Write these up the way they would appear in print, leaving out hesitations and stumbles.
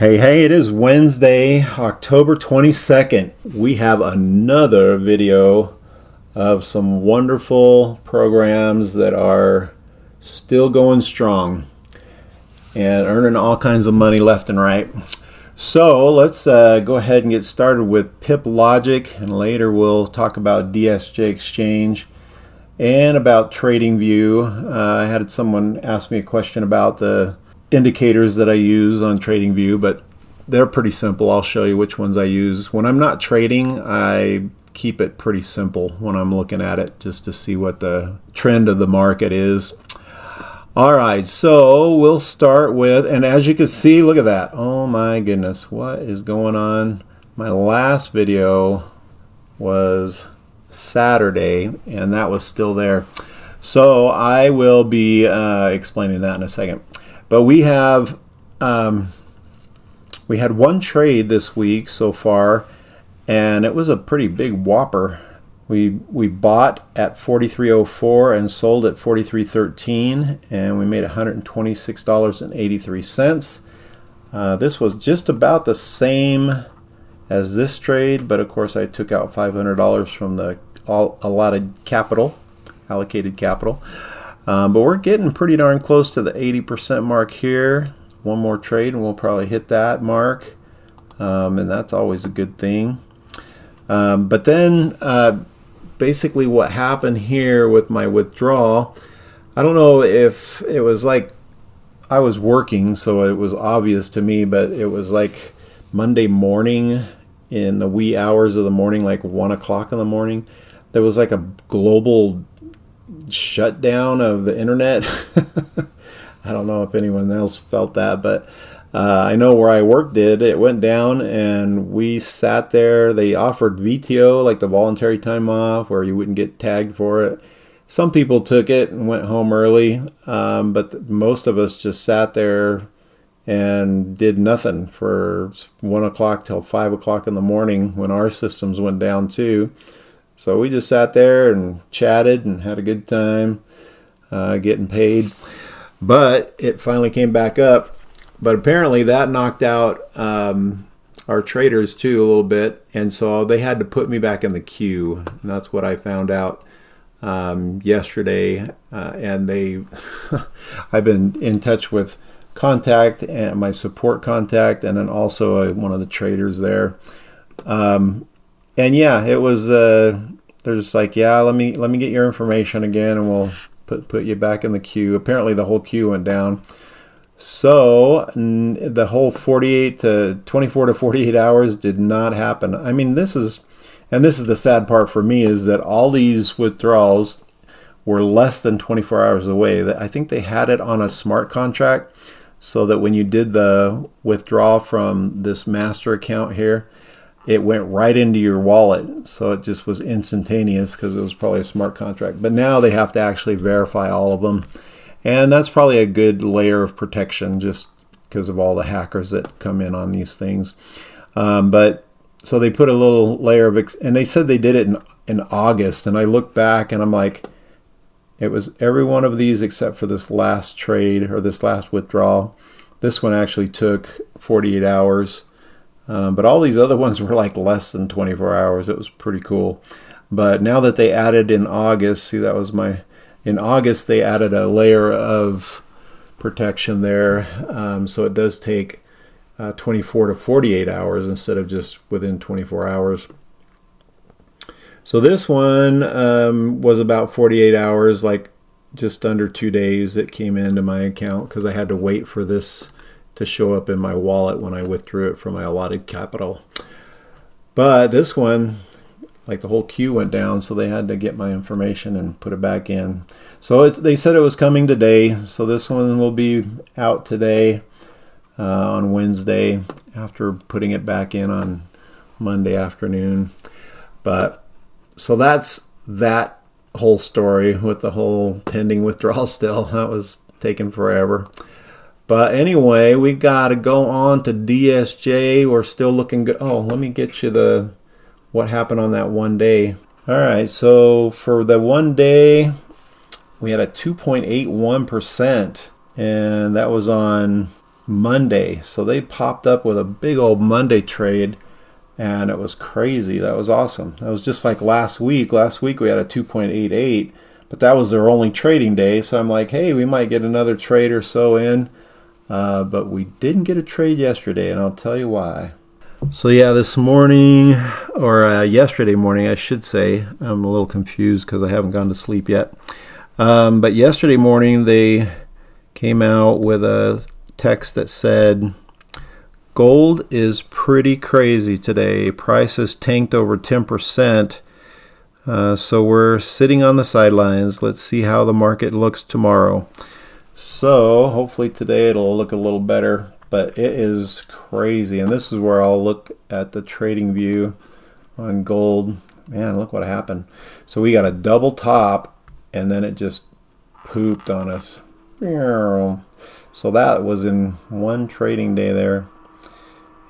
Hey, it is Wednesday, October 22nd. We have another video of some wonderful programs that are still going strong and earning all kinds of money left and right. So let's go ahead and get started with Pip Logic, and later we'll talk about DSJ Exchange and about TradingView. I had someone ask me a question about the indicators that I use on TradingView, but they're pretty simple. I'll show you which ones I use. When I'm not trading, I keep it pretty simple when I'm looking at it, just to see what the trend of the market is. All right, so we'll start with, and as you can see, look at that. Oh my goodness, what is going on? My last video was Saturday, and that was still there. So I will be explaining that in a second. But we have we had one trade this week so far, and it was a pretty big whopper. We bought at 43.04 and sold at 43.13, and we made $126.83. This was just about the same as this trade, but of course I took out $500 from the allotted capital, allocated capital. But we're getting pretty darn close to the 80% mark here. One more trade and we'll probably hit that mark, and that's always a good thing. But then basically what happened here with my withdrawal, I don't know if it was like I was working, so it was obvious to me, but it was like Monday morning, in the wee hours of the morning, like 1 o'clock in the morning, there was like a global shutdown of the internet. I don't know if anyone else felt that, but I know where I worked it went down, and we sat there. They offered VTO, like the voluntary time off, where you wouldn't get tagged for it. Some people took it and went home early, but most of us just sat there and did nothing for 1 o'clock till 5 o'clock in the morning when our systems went down too. So we just sat there and chatted and had a good time getting paid. But it finally came back up. But apparently that knocked out our traders too a little bit. And so they had to put me back in the queue. And that's what I found out yesterday. And I've been in touch with Contact and my support contact, and then also one of the traders there. And yeah, it was they're just like, yeah, let me get your information again, and we'll put you back in the queue. Apparently the whole queue went down. So the whole 24 to 48 hours did not happen. I mean, this is the sad part for me, is that all these withdrawals were less than 24 hours away. I think they had it on a smart contract, so that when you did the withdrawal from this master account here, it went right into your wallet. So it just was instantaneous because it was probably a smart contract. But now they have to actually verify all of them. And that's probably a good layer of protection, just because of all the hackers that come in on these things. But so they put a little layer of, and they said they did it in August. And I look back and I'm like, it was every one of these except for this last trade, or this last withdrawal. This one actually took 48 hours. But all these other ones were like less than 24 hours. It was pretty cool. But now that they added in August, see, that was in August they added a layer of protection there. So it does take 24 to 48 hours instead of just within 24 hours. So this one was about 48 hours, like just under 2 days it came into my account, because I had to wait for this to show up in my wallet when I withdrew it from my allotted capital. But this one, like the whole queue went down, so they had to get my information and put it back in. So they said it was coming today, so this one will be out today on Wednesday, after putting it back in on Monday afternoon. But so that's that whole story with the whole pending withdrawal still. That was taking forever. But anyway, we got to go on to DSJ. We're still looking good. Oh, let me get you what happened on that one day. All right, so for the one day, we had a 2.81%, and that was on Monday. So they popped up with a big old Monday trade, and it was crazy. That was awesome. That was just like last week. Last week we had a 2.88, but that was their only trading day. So I'm like, hey, we might get another trade or so in. But we didn't get a trade yesterday, and I'll tell you why. So yeah, this morning, or yesterday morning, I should say, I'm a little confused because I haven't gone to sleep yet. But yesterday morning, they came out with a text that said, gold is pretty crazy today. Prices tanked over 10%. So we're sitting on the sidelines. Let's see how the market looks tomorrow. So hopefully today it'll look a little better, but it is crazy. And this is where I'll look at the trading view on gold. Man, look what happened. So we got a double top, and then it just pooped on us. So that was in one trading day there.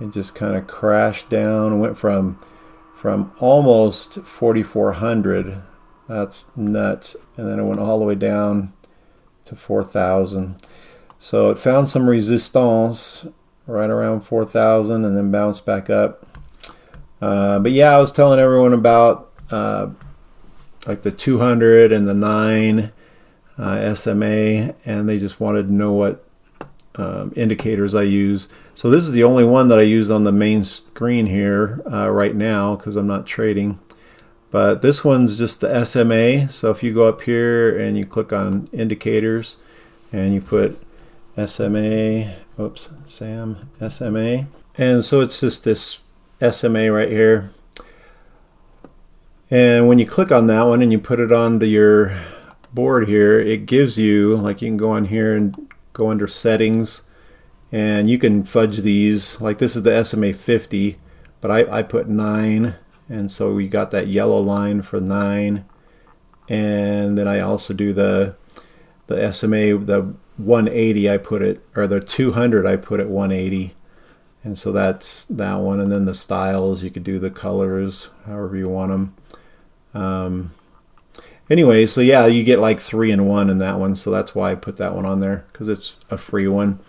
It just kind of crashed down, went from almost 4,400. That's nuts. And then it went all the way down to 4,000. So it found some resistance right around 4,000 and then bounced back up. But yeah, I was telling everyone about like the 200 and the 9 SMA, and they just wanted to know what indicators I use. So this is the only one that I use on the main screen here right now because I'm not trading. But this one's just the SMA. So if you go up here and you click on indicators and you put SMA, oops, SMA. And so it's just this SMA right here. And when you click on that one and you put it on your board here, it gives you, like, you can go on here and go under settings and you can fudge these. Like this is the SMA 50, but I put 9. And so we got that yellow line for 9. And then I also do the SMA, the 180 I put it, or the 200 I put at 180. And so that's that one. And then the styles, you could do the colors however you want them. Anyway, so yeah, you get like 3 in 1 in that one. So that's why I put that one on there, because it's a free one.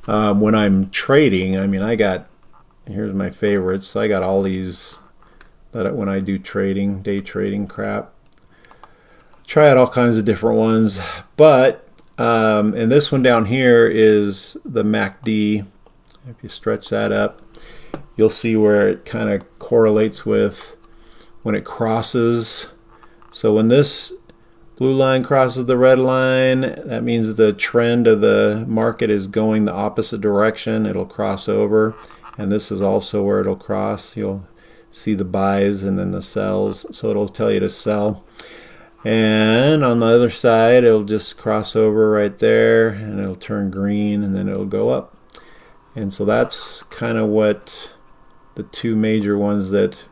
When I'm trading, I mean, here's my favorites. So I got all these that when I do trading, day trading crap. Try out all kinds of different ones. But, and this one down here is the MACD. If you stretch that up, you'll see where it kind of correlates with when it crosses. So when this blue line crosses the red line, that means the trend of the market is going the opposite direction. It'll cross over. And this is also where it'll cross. You'll see the buys and then the sells, so it'll tell you to sell. And on the other side, it'll just cross over right there and it'll turn green and then it'll go up. And so that's kind of what the two major ones that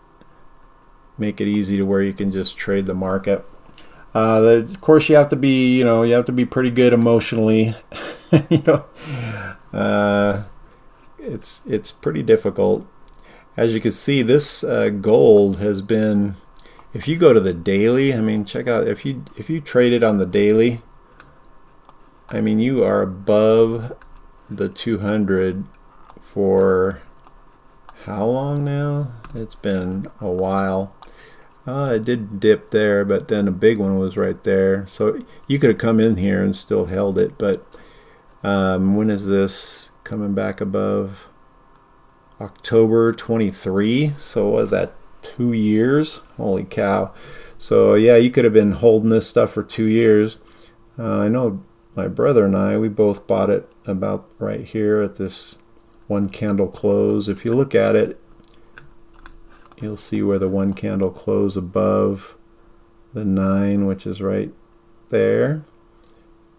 make it easy to where you can just trade the market. Of course, you have to be, you have to be pretty good emotionally. It's pretty difficult. As you can see, this gold has been, if you go to the daily, I mean, check out, if you trade it on the daily, I mean, you are above the 200 for how long now? It's been a while. It did dip there, but then a big one was right there. So you could have come in here and still held it, but when is this coming back above? October 23, so what was that, 2 years? Holy cow. So yeah, you could have been holding this stuff for 2 years. I know my brother and I, we both bought it about right here at this one candle close. If you look at it, you'll see where the one candle close above the 9, which is right there.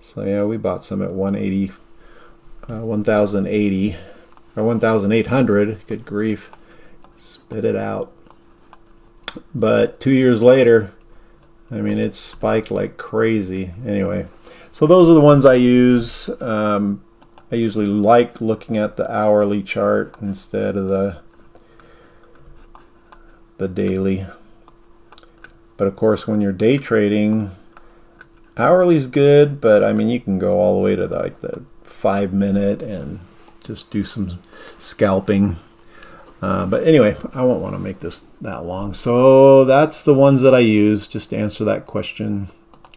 So yeah, we bought some at 180, 1080 or 1,800. Good grief, spit it out. But 2 years later, I mean, it's spiked like crazy. Anyway, so those are the ones I use. I usually like looking at the hourly chart instead of the daily. But of course, when you're day trading, hourly's good, but I mean, you can go all the way to like the 5 minute and just do some scalping. But anyway, I won't want to make this that long. So that's the ones that I use just to answer that question.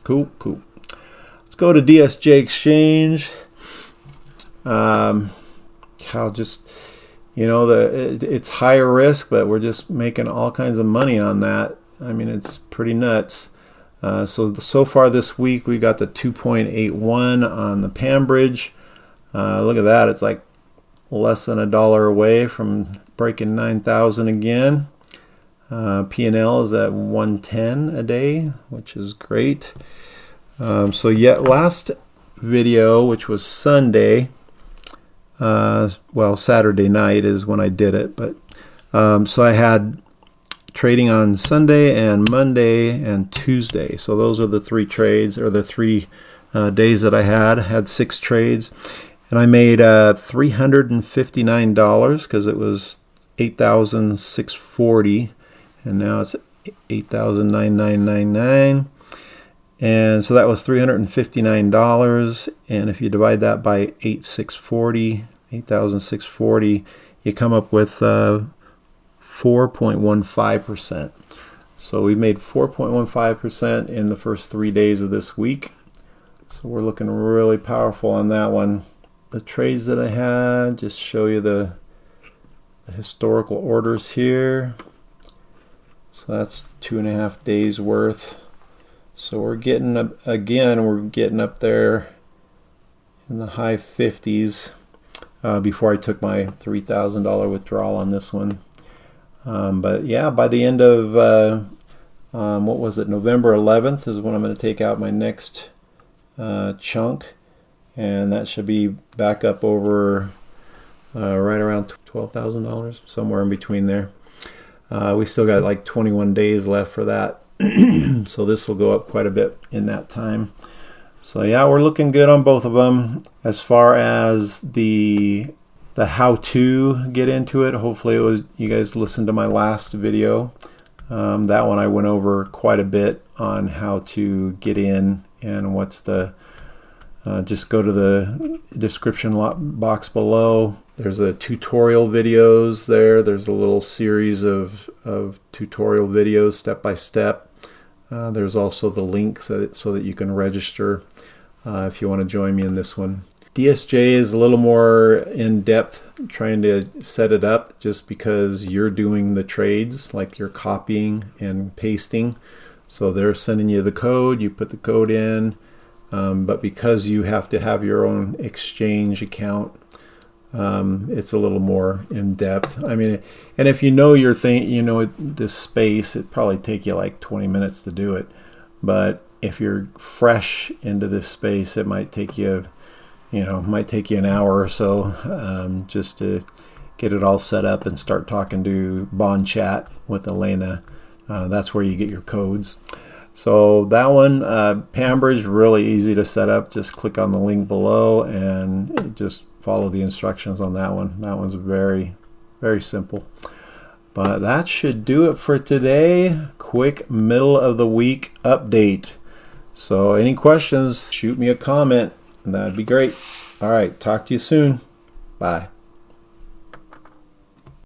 Cool. Let's go to DSJ Exchange. I'll just, it's higher risk, but we're just making all kinds of money on that. I mean, it's pretty nuts. So far this week, we got the 2.81 on the Pambridge. Look at that. It's like less than $1 away from breaking 9,000 again. P&L is at 110 a day, which is great. So yet last video, which was Sunday, well, Saturday night is when I did it, but so I had trading on Sunday and Monday and Tuesday. So those are the 3 trades, or the 3 days that I had 6 trades, and I made $359 because it was 8,640, and now it's 8,9999. And so that was $359, and if you divide that by 8,640, you come up with 4.15%. So we made 4.15% in the first 3 days of this week. So we're looking really powerful on that one. The trades that I had, just show you the historical orders here. So that's 2.5 days worth. So we're getting up again, we're getting up there in the high 50s before I took my $3,000 withdrawal on this one. But yeah, by the end of what was it, November 11th is when I'm going to take out my next chunk, and that should be back up over right around $12,000, somewhere in between there. We still got like 21 days left for that. So this will go up quite a bit in that time. So yeah, we're looking good on both of them. As far as the how to get into it, hopefully it was, you guys listened to my last video. That one I went over quite a bit on how to get in, and what's the just go to the description box below. There's a tutorial videos there. There's a little series of tutorial videos step by step. There's also the link so that you can register if you want to join me in this one. DSJ is a little more in depth trying to set it up, just because you're doing the trades, like you're copying and pasting. So they're sending you the code, you put the code in, but because you have to have your own exchange account, it's a little more in depth. I mean, and if you know your thing, you know this space, it probably take you like 20 minutes to do it. But if you're fresh into this space, it might take you, might take you an hour or so just to get it all set up and start talking to Bond Chat with Elena. That's where you get your codes. So that one, Pambridge, really easy to set up. Just click on the link below and just follow the instructions on that one. That one's very, very simple. But that should do it for today. Quick middle of the week update. So any questions, shoot me a comment, and that'd be great. All right, talk to you soon. Bye.